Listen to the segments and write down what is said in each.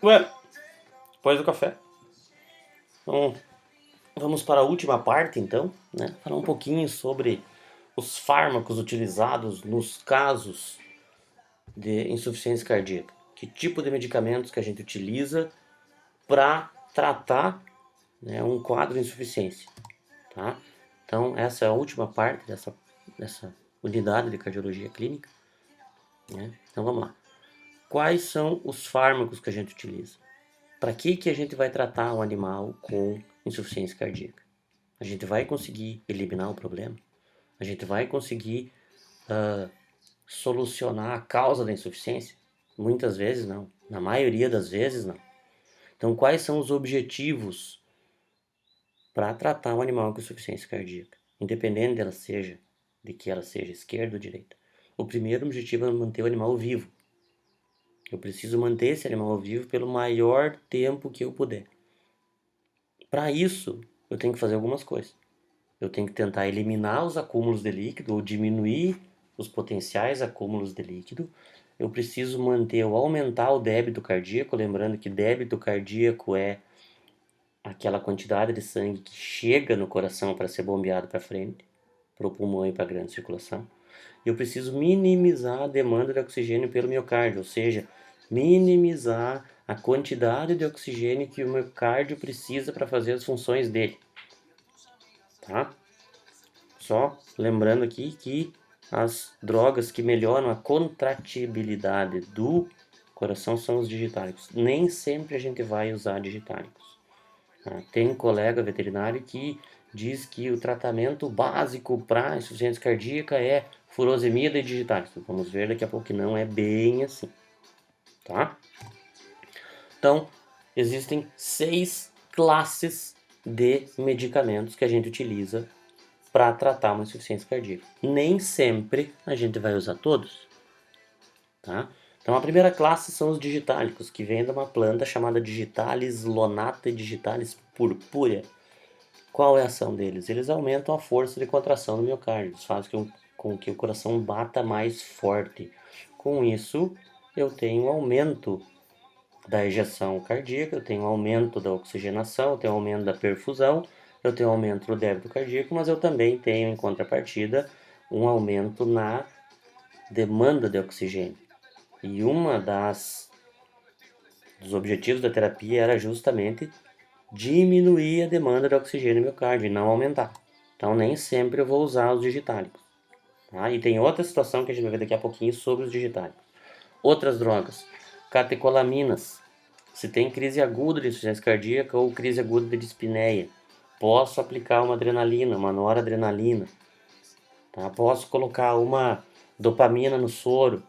Ué, depois do café. Então, vamos para a última parte, então, né? Falar um pouquinho sobre os fármacos utilizados nos casos de insuficiência cardíaca. Que tipo de medicamentos que a gente utiliza para tratar, né, um quadro de insuficiência, tá? Então, essa é a última parte dessa unidade de cardiologia clínica, né? Então, vamos lá. Quais são os fármacos que a gente utiliza? Para que a gente vai tratar um animal com insuficiência cardíaca? A gente vai conseguir eliminar o problema? A gente vai conseguir solucionar a causa da insuficiência? Muitas vezes não. Na maioria das vezes não. Então, quais são os objetivos para tratar um animal com insuficiência cardíaca? Independente de que ela seja esquerda ou direita. O primeiro objetivo é manter o animal vivo. Eu preciso manter esse animal vivo pelo maior tempo que eu puder. Para isso, eu tenho que fazer algumas coisas. Eu tenho que tentar eliminar os acúmulos de líquido ou diminuir os potenciais acúmulos de líquido. Eu preciso manter ou aumentar o débito cardíaco, lembrando que débito cardíaco é aquela quantidade de sangue que chega no coração para ser bombeado para frente, para o pulmão e para a grande circulação. Eu preciso minimizar a demanda de oxigênio pelo miocárdio, ou seja, minimizar a quantidade de oxigênio que o miocárdio precisa para fazer as funções dele, tá? Só lembrando aqui que as drogas que melhoram a contratibilidade do coração são os digitálicos. Nem sempre a gente vai usar digitálicos. Tem um colega veterinário que diz que o tratamento básico para insuficiência cardíaca é furosemida e digitálicos. Vamos ver daqui a pouco que não é bem assim, tá? Então, existem 6 classes de medicamentos que a gente utiliza para tratar uma insuficiência cardíaca. Nem sempre a gente vai usar todos, tá? Então a primeira classe são os digitálicos, que vem de uma planta chamada Digitalis lonata e Digitalis purpurea. Qual é a ação deles? Eles aumentam a força de contração do miocárdio, eles fazem com que o coração bata mais forte. Com isso, eu tenho um aumento da ejeção cardíaca, eu tenho um aumento da oxigenação, eu tenho um aumento da perfusão, eu tenho um aumento do débito cardíaco, mas eu também tenho, em contrapartida, um aumento na demanda de oxigênio. E dos objetivos da terapia era justamente diminuir a demanda de oxigênio no miocárdio e não aumentar. Então nem sempre eu vou usar os digitálicos. Tá? E tem outra situação que a gente vai ver daqui a pouquinho sobre os digitálicos. Outras drogas, catecolaminas. Se tem crise aguda de insuficiência cardíaca ou crise aguda de dispneia, posso aplicar uma adrenalina, uma noradrenalina. Tá? Posso colocar uma dopamina no soro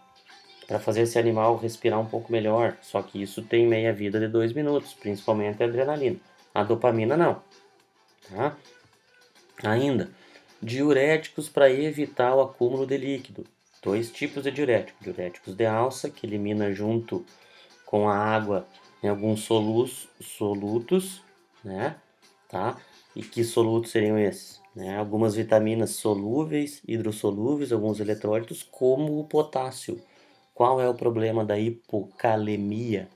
para fazer esse animal respirar um pouco melhor. Só que isso tem meia vida de 2 minutos, principalmente a adrenalina. A dopamina não. Tá? Ainda, diuréticos para evitar o acúmulo de líquido. 2 tipos de diuréticos. Diuréticos de alça, que elimina junto com a água em alguns solutos, né? Tá? E que solutos seriam esses? Né? Algumas vitaminas solúveis, hidrossolúveis, alguns eletrólitos, como o potássio. Qual é o problema da hipocalemia?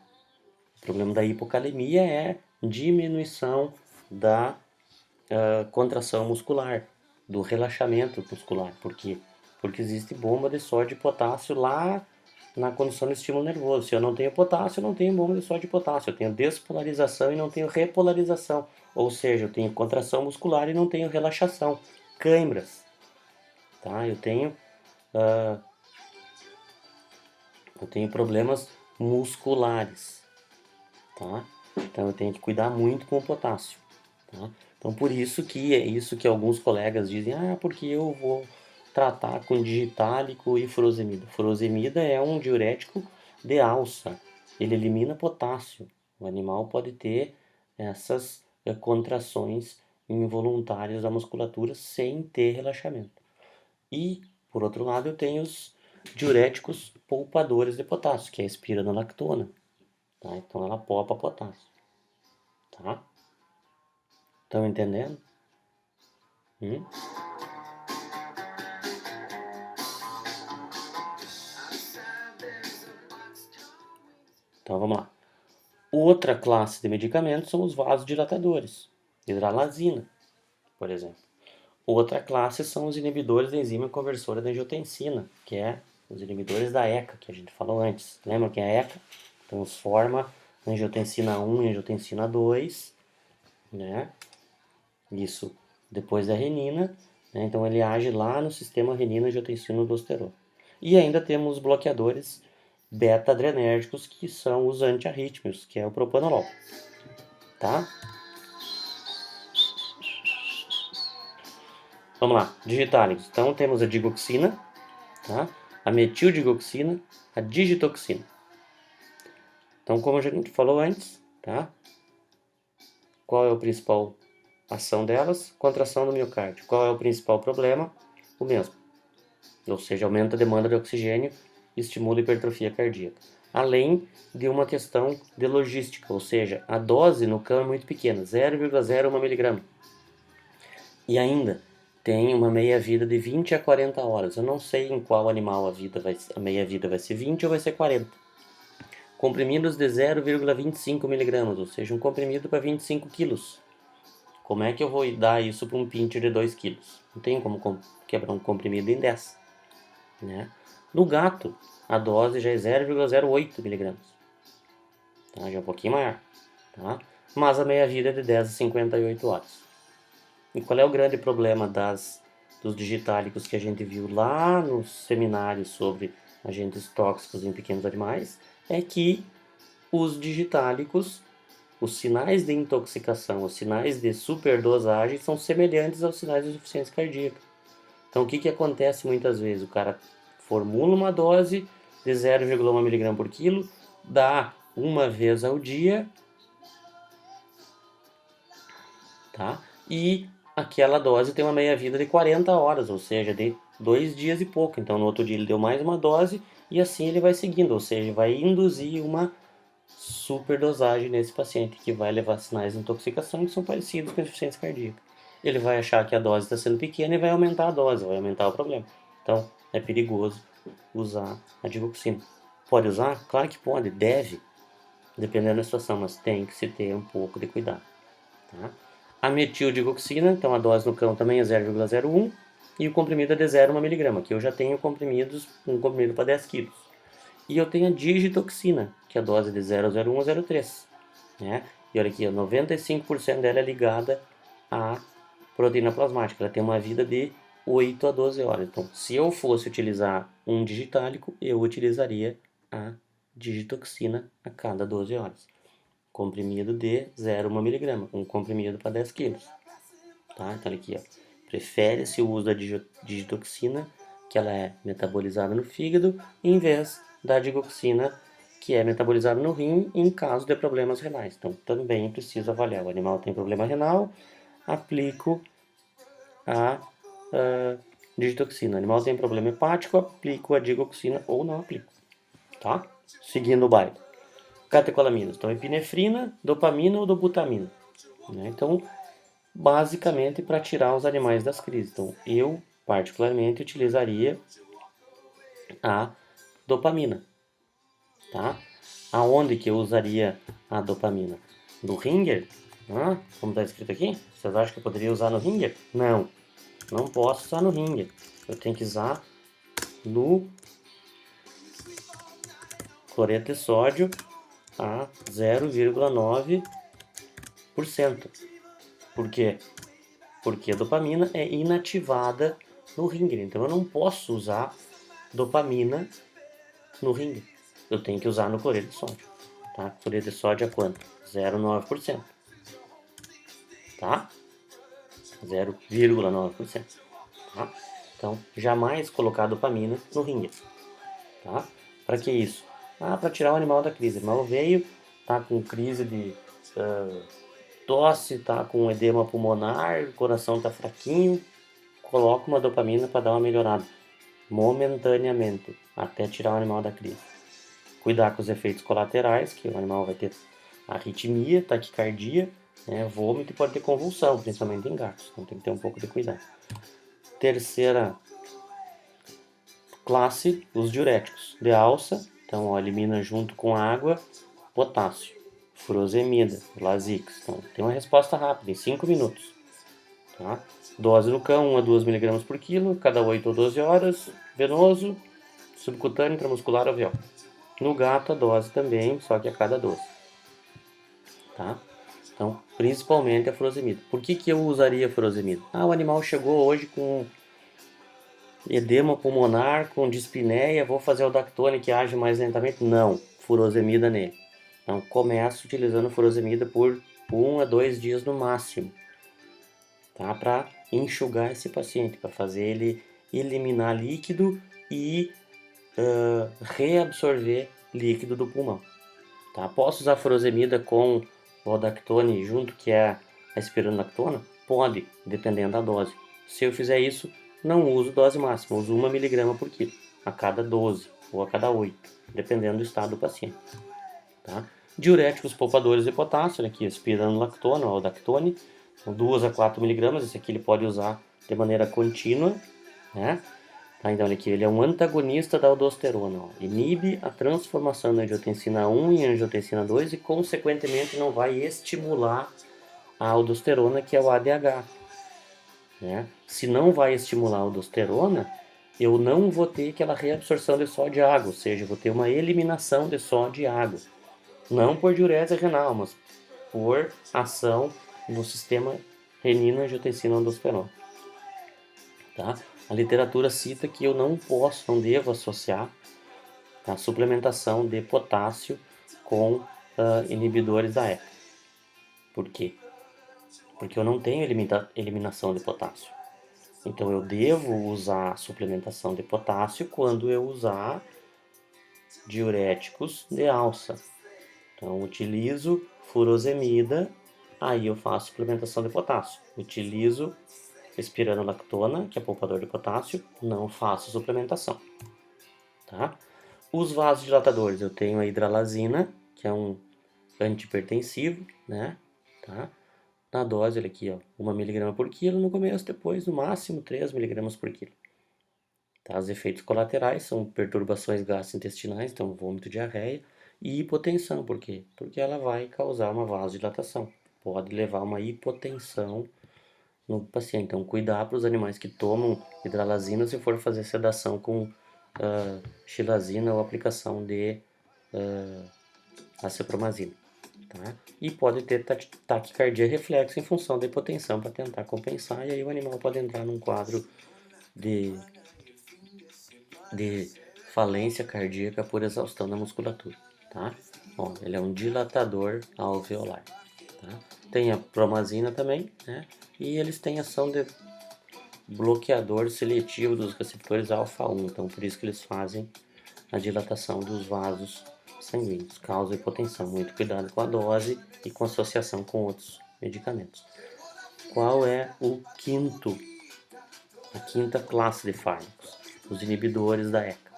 O problema da hipocalemia é diminuição da contração muscular, do relaxamento muscular. Por quê? Porque existe bomba de sódio e potássio lá na condução do estímulo nervoso. Se eu não tenho potássio, eu não tenho bomba de sódio e potássio. Eu tenho despolarização e não tenho repolarização. Ou seja, eu tenho contração muscular e não tenho relaxação. Cãibras. Tá? Eu tenho problemas musculares. Tá? Então eu tenho que cuidar muito com o potássio. Tá? Então por isso que é isso que alguns colegas dizem, porque eu vou tratar com digitálico e furosemida. Furosemida é um diurético de alça, ele elimina potássio. O animal pode ter essas contrações involuntárias da musculatura sem ter relaxamento. E, por outro lado, eu tenho os diuréticos poupadores de potássio, que é a espironolactona. Tá? Então ela poupa potássio. Tá? Estão entendendo? Hum? Então vamos lá. O Outra classe de medicamentos são os vasodilatadores, hidralazina, por exemplo. Outra classe são os inibidores da enzima conversora da angiotensina, que é os inibidores da ECA, que a gente falou antes. Lembra que a ECA transforma angiotensina 1 em angiotensina 2, né? Isso depois da renina, né? Então ele age lá no sistema renina-angiotensina-aldosterona. E ainda temos os bloqueadores beta-adrenérgicos, que são os antiarrítmicos, que é o propanolol, tá? Vamos lá, digitálicos. Então temos a digoxina, tá? A metildigoxina, a digitoxina. Então, como a gente falou antes, tá? Qual é a principal ação delas? Contração do miocárdio. Qual é o principal problema? O mesmo. Ou seja, aumenta a demanda de oxigênio e estimula a hipertrofia cardíaca. Além de uma questão de logística, ou seja, a dose no cão é muito pequena, 0,01 mg. E ainda tem uma meia-vida de 20 a 40 horas. Eu não sei em qual animal a meia-vida vai ser 20 ou vai ser 40. Comprimidos de 0,25 mg, ou seja, um comprimido para 25 kg. Como é que eu vou dar isso para um pincher de 2 kg? Não tem como quebrar um comprimido em 10. Né? No gato, a dose já é 0,08 mg. Tá? Já é um pouquinho maior. Tá? Mas a meia-vida é de 10 a 58 horas. E qual é o grande problema dos digitálicos que a gente viu lá no seminário sobre agentes tóxicos em pequenos animais? É que os digitálicos, os sinais de intoxicação, os sinais de superdosagem são semelhantes aos sinais de insuficiência cardíaca. Então o que acontece muitas vezes? O cara formula uma dose de 0,1 mg por quilo, dá uma vez ao dia, tá? E aquela dose tem uma meia-vida de 40 horas, ou seja, de 2 dias e pouco. Então no outro dia ele deu mais uma dose e assim ele vai seguindo, ou seja, vai induzir uma superdosagem nesse paciente, que vai levar sinais de intoxicação que são parecidos com a insuficiência cardíaca. Ele vai achar que a dose está sendo pequena e vai aumentar a dose, vai aumentar o problema. Então é perigoso usar a digoxina. Pode usar? Claro que pode, deve, dependendo da situação, mas tem que se ter um pouco de cuidado. Tá? A metildigoxina, então a dose no cão também é 0,01 e o comprimido é de 0,1 mg. Aqui eu já tenho um comprimido para 10 kg. E eu tenho a digitoxina, que a dose é de 0,01 a 0,3. Né? E olha aqui, 95% dela é ligada à proteína plasmática. Ela tem uma vida de 8 a 12 horas. Então, se eu fosse utilizar um digitálico, eu utilizaria a digitoxina a cada 12 horas. Comprimido de 0,1 mg, um comprimido para 10 kg. Tá? Então, aqui, ó. Prefere-se o uso da digitoxina, que ela é metabolizada no fígado, em vez da digoxina, que é metabolizada no rim em caso de problemas renais. Então, também preciso avaliar. O animal tem problema renal, aplico a digitoxina. O animal tem problema hepático, aplico a digoxina ou não aplico. Tá? Seguindo o baile. Catecolaminas. Então, epinefrina, dopamina ou dobutamina. Né? Então, basicamente para tirar os animais das crises. Então, eu particularmente utilizaria a dopamina, tá? Aonde que eu usaria a dopamina? No ringer? Como está escrito aqui? Vocês acham que eu poderia usar no ringer? Não, não posso usar no ringer. Eu tenho que usar no cloreto de sódio a 0,9%. Por quê? Porque a dopamina é inativada no ringer. Então eu não posso usar dopamina no ringer. Eu tenho que usar no cloreto de sódio. Tá? Cloreto de sódio é quanto? 0,9%. Tá? 0,9%. Tá? Então, jamais colocar dopamina no ringer. Tá? Para que isso? Para tirar o animal da crise. O animal veio, tá com crise de tosse, tá com edema pulmonar, o coração tá fraquinho, coloca uma dopamina para dar uma melhorada momentaneamente, até tirar o animal da crise. Cuidar com os efeitos colaterais, que o animal vai ter arritmia, taquicardia, né, vômito e pode ter convulsão, principalmente em gatos. Então tem que ter um pouco de cuidado. Terceira classe, os diuréticos de alça. Então elimina junto com água potássio. furosemida, Lasix. Então, tem uma resposta rápida, em 5 minutos. Tá? Dose no cão, 1 a 2 mg por quilo, cada 8 ou 12 horas, venoso, subcutâneo, intramuscular ou alveolar. No gato, a dose também, só que a cada 12. Tá? Então, principalmente a furosemida. Por que eu usaria a furosemida? O animal chegou hoje com edema pulmonar, com dispneia, vou fazer o Dactone que age mais lentamente? Não, furosemida nele. Então, começo utilizando furosemida por 1 a 2 dias no máximo, tá? Para enxugar esse paciente, para fazer ele eliminar líquido e reabsorver líquido do pulmão. Tá? Posso usar furosemida com o Dactone junto, que é a espironolactona? Pode, dependendo da dose. Se eu fizer isso, não uso dose máxima, uso 1 mg por quilo, a cada 12 ou a cada 8, dependendo do estado do paciente. Tá? Diuréticos poupadores de potássio, aqui espironolactona ou Dactone, 2 a 4 mg, esse aqui ele pode usar de maneira contínua, né? Tá, então aqui, ele é um antagonista da aldosterona, ó. Inibe a transformação da angiotensina 1 em angiotensina 2 e consequentemente não vai estimular a aldosterona, que é o ADH. Né? Se não vai estimular a aldosterona, eu não vou ter aquela reabsorção de sódio e água, ou seja, vou ter uma eliminação de sódio e água. Não por diurese renal, mas por ação no sistema renina-angiotensina-aldosterona. Tá? A literatura cita que eu não devo associar a suplementação de potássio com inibidores da ECA. Por quê? Porque eu não tenho eliminação de potássio. Então eu devo usar suplementação de potássio quando eu usar diuréticos de alça. Então utilizo furosemida, aí eu faço suplementação de potássio. Utilizo espironolactona, que é poupador de potássio, não faço suplementação. Tá? Os vasodilatadores, eu tenho a hidralazina, que é um antihipertensivo, né? Tá? Na dose, olha aqui, ó, 1 mg por quilo no começo, depois no máximo 3 mg por quilo. Tá? Os efeitos colaterais são perturbações gastrointestinais, então vômito, diarreia, e hipotensão. Por quê? Porque ela vai causar uma vasodilatação. Pode levar a uma hipotensão no paciente. Então, cuidar para os animais que tomam hidralazina se for fazer sedação com xilazina ou aplicação de acepromazina. Tá? E pode ter taquicardia reflexa em função da hipotensão para tentar compensar, e aí o animal pode entrar num quadro de falência cardíaca por exaustão da musculatura. Tá? Bom, ele é um dilatador alveolar. Tá? Tem a promazina também, né? E eles têm ação de bloqueador seletivo dos receptores alfa-1, então por isso que eles fazem a dilatação dos vasos sanguíneos, causa hipotensão. Muito cuidado com a dose e com associação com outros medicamentos. Qual é a quinta classe de fármacos? Os inibidores da ECA.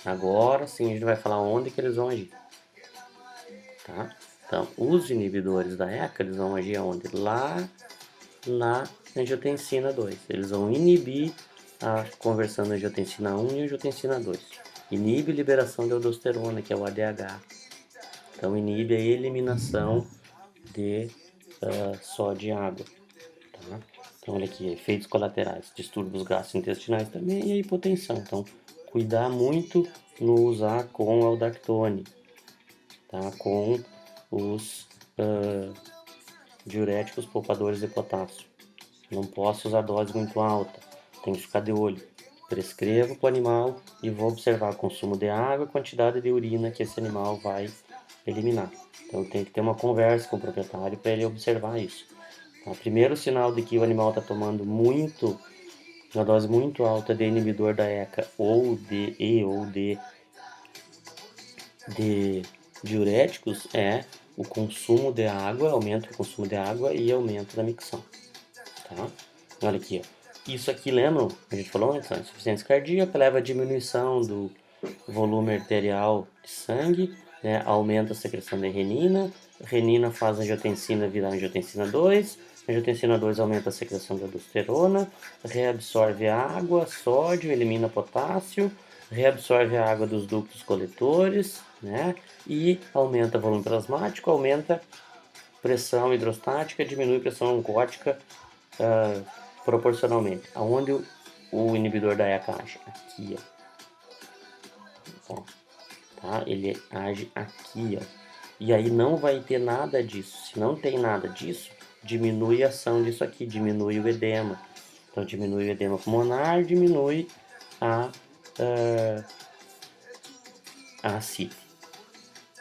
Agora sim a gente vai falar onde que eles vão agir. Tá? Então, os inibidores da ECA, eles vão agir aonde? Lá na angiotensina 2. Eles vão inibir a conversão da angiotensina 1 em angiotensina 2. Inibe a liberação de aldosterona, que é o ADH. Então, inibe a eliminação de sódio e água. Tá? Então, olha aqui, efeitos colaterais, distúrbios gastrointestinais também e a hipotensão. Então, cuidar muito no usar com o Dactone, tá? Com os diuréticos poupadores de potássio. Não posso usar dose muito alta, tenho que ficar de olho. Prescrevo para o animal e vou observar o consumo de água e a quantidade de urina que esse animal vai eliminar. Então tem que ter uma conversa com o proprietário para ele observar isso. Tá? Primeiro sinal de que o animal está tomando uma dose muito alta de inibidor da ECA ou de diuréticos é o consumo de água, aumento do consumo de água e aumento da micção. Tá? Olha aqui, ó. Isso aqui, lembram? A gente falou antes, insuficiência cardíaca leva a diminuição do volume arterial de sangue, né? Aumenta a secreção de renina, renina faz a angiotensina virar angiotensina 2, angiotensina 2 aumenta a secreção de aldosterona, reabsorve água, sódio, elimina potássio, reabsorve a água dos ductos coletores, né? E aumenta o volume plasmático, aumenta pressão hidrostática, diminui pressão oncótica proporcionalmente. Aonde o inibidor da ECA age? Aqui, ó. Tá? Ele age aqui, ó. E aí não vai ter nada disso. Se não tem nada disso, diminui a ação disso aqui, diminui o edema. Então diminui o edema pulmonar, diminui a ascite,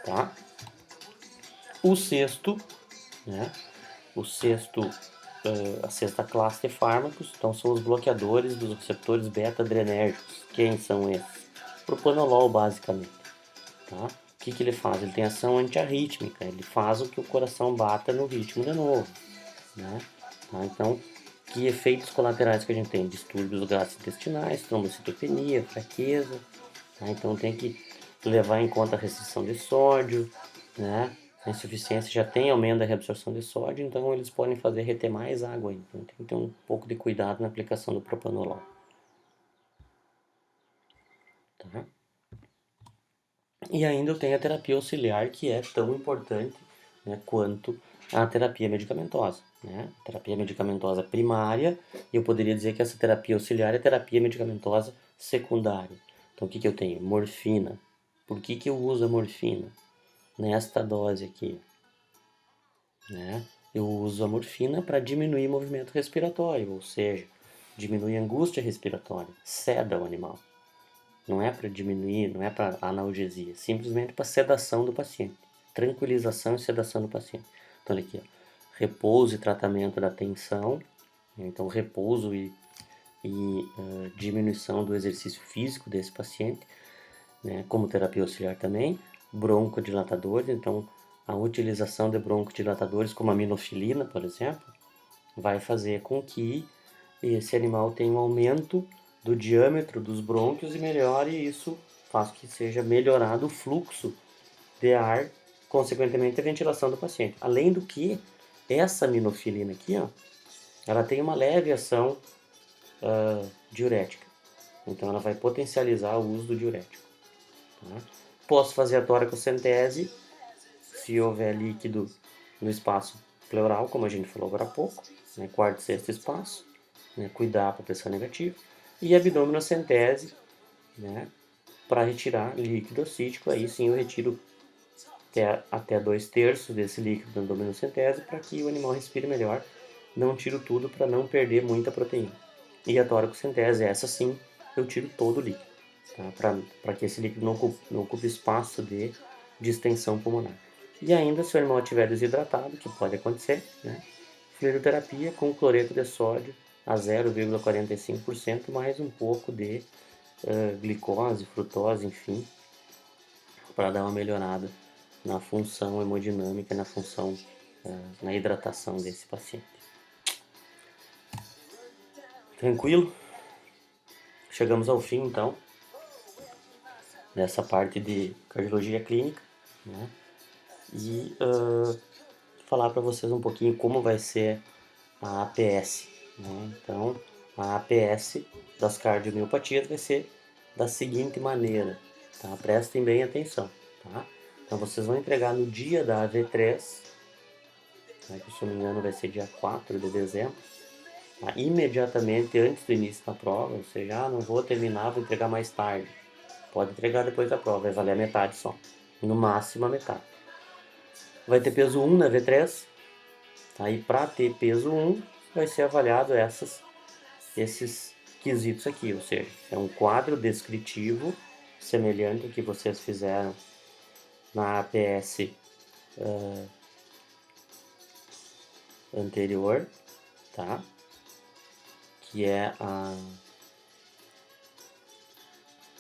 tá? O sexto, né? A sexta classe de fármacos, então são os bloqueadores dos receptores beta-adrenérgicos. Quem são esses? Propanolol, basicamente, tá? O que ele faz? Ele tem ação antiarrítmica, ele faz o que o coração bata no ritmo de novo, né? Tá? Então, que efeitos colaterais que a gente tem? Distúrbios gastrointestinais, trombocitopenia, fraqueza, tá? Então tem que levar em conta a restrição de sódio, né? A insuficiência já tem aumento da reabsorção de sódio, então eles podem fazer reter mais água. Então tem que ter um pouco de cuidado na aplicação do propanolol. Tá? E ainda eu tenho a terapia auxiliar, que é tão importante, né, quanto a terapia medicamentosa. Né? Terapia medicamentosa primária, e eu poderia dizer que essa terapia auxiliar é terapia medicamentosa secundária. Então o que eu tenho? Morfina. Por que eu uso a morfina? Nesta dose aqui, né? Eu uso a morfina para diminuir o movimento respiratório, ou seja, diminui a angústia respiratória, seda o animal. Não é para diminuir, não é para analgesia, simplesmente para sedação do paciente, tranquilização e sedação do paciente. Então, olha aqui, ó, repouso e tratamento da tensão, então repouso e diminuição do exercício físico desse paciente, né, como terapia auxiliar também, broncodilatadores, então a utilização de broncodilatadores como a minofilina, por exemplo, vai fazer com que esse animal tenha um aumento do diâmetro dos brônquios e melhore isso, faz que seja melhorado o fluxo de ar, consequentemente a ventilação do paciente. Além do que, essa minofilina aqui, ó, ela tem uma leve ação diurética, então ela vai potencializar o uso do diurético. Tá? Posso fazer a toracocentese se houver líquido no espaço pleural, como a gente falou agora há pouco, né, quarto e sexto espaço, né, cuidar para a pressão negativa, e abdominocentese, né, para retirar líquido acítico, aí sim eu retiro até 2/3 desse líquido da abdominocentese para que o animal respire melhor, não tiro tudo para não perder muita proteína. E a toracocentese, essa sim, eu tiro todo o líquido, tá? Para que esse líquido não ocupe espaço de distensão pulmonar. E ainda, se o animal estiver desidratado, que pode acontecer, né? Fluidoterapia com cloreto de sódio a 0,45%, mais um pouco de glicose, frutose, enfim, para dar uma melhorada na função hemodinâmica, na função, na hidratação desse paciente. Tranquilo? Chegamos ao fim, então, dessa parte de cardiologia clínica, né? E falar para vocês um pouquinho como vai ser a APS, né? Então, a APS das cardiomiopatias vai ser da seguinte maneira, tá? Prestem bem atenção, tá? Então, vocês vão entregar no dia da AV3, né, que se eu não me engano vai ser dia 4 de dezembro, tá? Imediatamente antes do início da prova, ou seja, não vou terminar, vou entregar mais tarde. Pode entregar depois da prova, vai valer a metade só, no máximo a metade. Vai ter peso 1 na V3, tá? E para ter peso 1, vai ser avaliado esses quesitos aqui, ou seja, é um quadro descritivo semelhante ao que vocês fizeram na APS anterior, tá? Que é a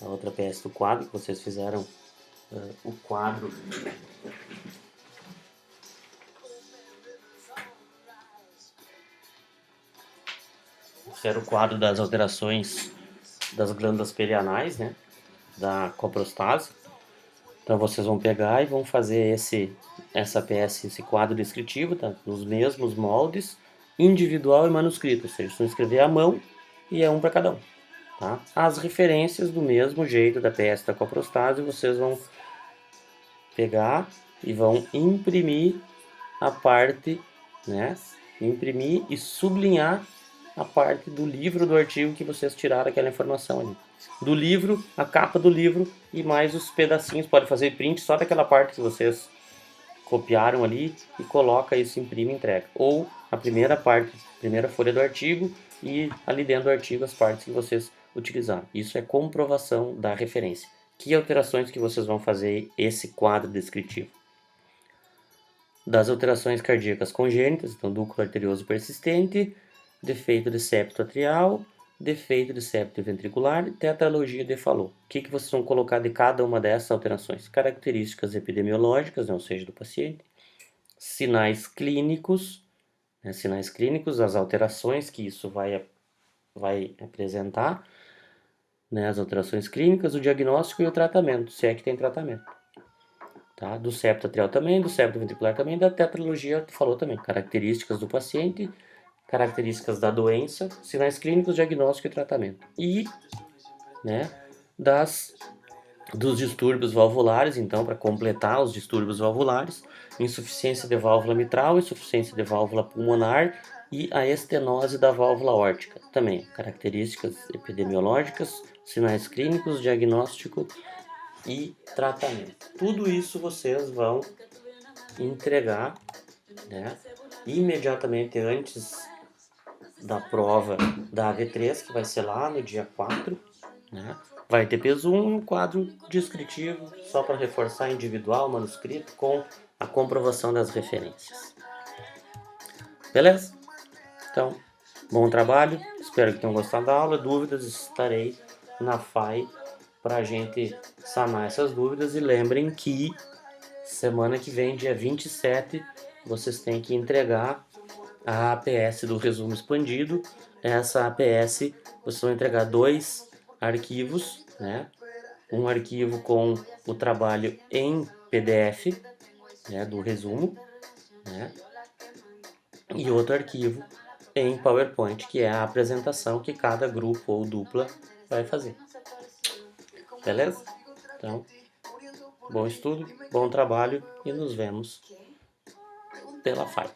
outra APS do quadro, que vocês fizeram o quadro das alterações das glândulas perianais, né, da coprostase. Então vocês vão pegar e vão fazer essa APS, esse quadro descritivo, tá, nos mesmos moldes, individual e manuscrito, ou seja, vocês vão escrever à mão e é um para cada um. tá? As referências, do mesmo jeito da PS da coprostase, vocês vão pegar e vão imprimir a parte, né? Imprimir e sublinhar a parte do livro do artigo que vocês tiraram aquela informação ali. Do livro, a capa do livro e mais os pedacinhos. Pode fazer print só daquela parte que vocês copiaram ali e coloca isso, imprime e entrega. Ou a primeira parte, primeira folha do artigo e ali dentro do artigo as partes que vocês utilizaram. Isso é comprovação da referência. Que alterações que vocês vão fazer esse quadro descritivo? Das alterações cardíacas congênitas, então dúcolo arterioso persistente, defeito de septo atrial, defeito de septo ventricular e tetralogia de Fallot. O que vocês vão colocar de cada uma dessas alterações? Características epidemiológicas, ou seja, do paciente, sinais clínicos, as alterações que isso vai apresentar, né, as alterações clínicas, o diagnóstico e o tratamento, se é que tem tratamento. Tá? Do septo atrial também, do septo ventricular também, da tetralogia falou também. Características do paciente, características da doença, sinais clínicos, diagnóstico e tratamento. E, né, dos distúrbios valvulares, então, para completar os distúrbios valvulares, insuficiência de válvula mitral, insuficiência de válvula pulmonar e a estenose da válvula órtica. Também, características epidemiológicas, sinais clínicos, diagnóstico e tratamento. Tudo isso vocês vão entregar, né, imediatamente antes da prova da AV3, que vai ser lá no dia 4, né? Vai ter peso 1 e um quadro descritivo, só para reforçar individual, manuscrito, com a comprovação das referências. Beleza? Então, bom trabalho, espero que tenham gostado da aula. Dúvidas, estarei na FAI para a gente sanar essas dúvidas. E lembrem que semana que vem, dia 27, vocês têm que entregar a APS do resumo expandido. Essa APS, vocês vão entregar 2 arquivos, né? Um arquivo com o trabalho em PDF, né, do resumo, né? E outro arquivo em PowerPoint, que é a apresentação que cada grupo ou dupla vai fazer. Beleza? Então, bom estudo, bom trabalho e nos vemos pela FAI.